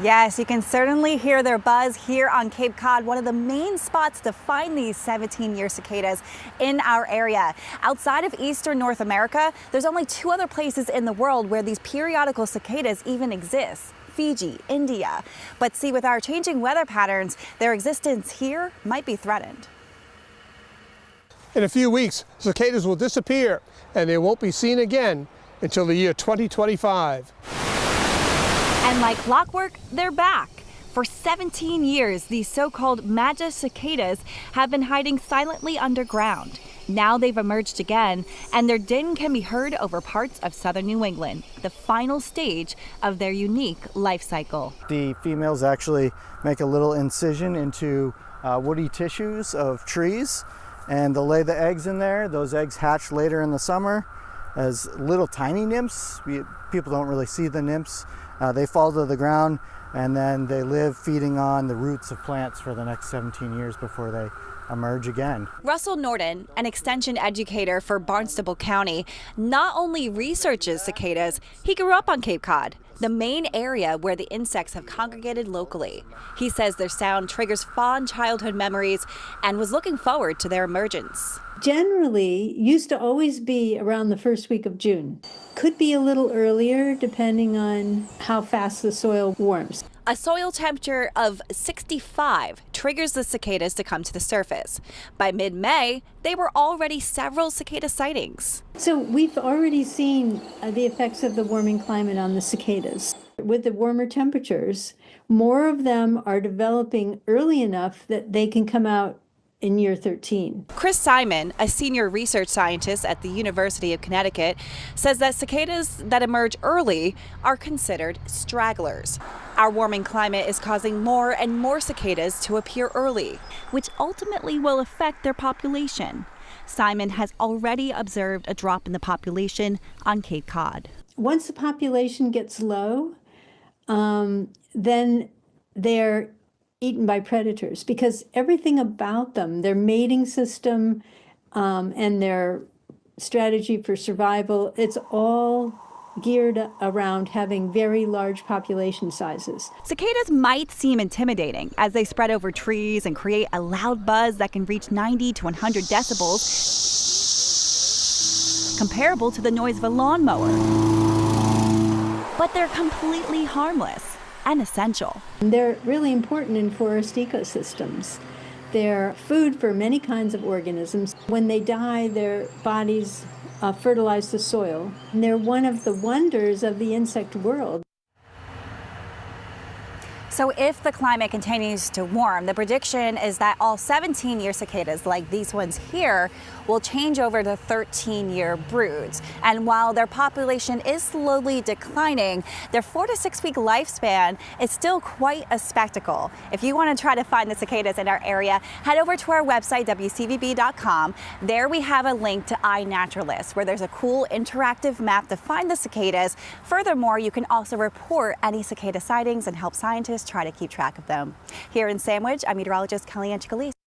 Yes, you can certainly hear their buzz here on Cape Cod, one of the main spots to find these 17-year cicadas in our area. Outside of eastern North America, there's only 2 other places in the world where these periodical cicadas even exist. Fiji, India. But see, with our changing weather patterns, their existence here might be threatened. In a few weeks, cicadas will disappear and they won't be seen again until the year 2025. And like clockwork, they're back. For 17 years, these so-called Madja cicadas have been hiding silently underground. Now they've emerged again, and their din can be heard over parts of southern New England, the final stage of their unique life cycle. The females actually make a little incision into woody tissues of trees, and they'll lay the eggs in there. Those eggs hatch later in the summer as little tiny nymphs. People don't really see the nymphs. They fall to the ground, and then they live feeding on the roots of plants for the next 17 years before they emerge again. Russell Norton, an extension educator for Barnstable County, not only researches cicadas, he grew up on Cape Cod, the main area where the insects have congregated locally. He says their sound triggers fond childhood memories and was looking forward to their emergence. Generally, used to always be around the first week of June. Could be a little earlier depending on how fast the soil warms. A soil temperature of 65 triggers the cicadas to come to the surface. By mid-May, there were already several cicada sightings. So we've already seen the effects of the warming climate on the cicadas. With the warmer temperatures, more of them are developing early enough that they can come out in year 13. Chris Simon, a senior research scientist at the University of Connecticut, says that cicadas that emerge early are considered stragglers. Our warming climate is causing more and more cicadas to appear early, which ultimately will affect their population. Simon has already observed a drop in the population on Cape Cod. Once the population gets low, then they're eaten by predators, because everything about them, their mating system and their strategy for survival, it's all geared around having very large population sizes. Cicadas might seem intimidating as they spread over trees and create a loud buzz that can reach 90 to 100 decibels, comparable to the noise of a lawnmower. But they're completely harmless and essential. They're really important in forest ecosystems. They're food for many kinds of organisms. When they die, their bodies fertilize the soil. And they're one of the wonders of the insect world. So if the climate continues to warm, the prediction is that all 17-year cicadas, like these ones here, will change over to 13-year broods. And while their population is slowly declining, their 4 to 6 week lifespan is still quite a spectacle. If you want to try to find the cicadas in our area, head over to our website, WCVB.com. There we have a link to iNaturalist, where there's a cool interactive map to find the cicadas. Furthermore, you can also report any cicada sightings and help scientists try to keep track of them. Here in Sandwich, I'm meteorologist Kellyanne Chicalise.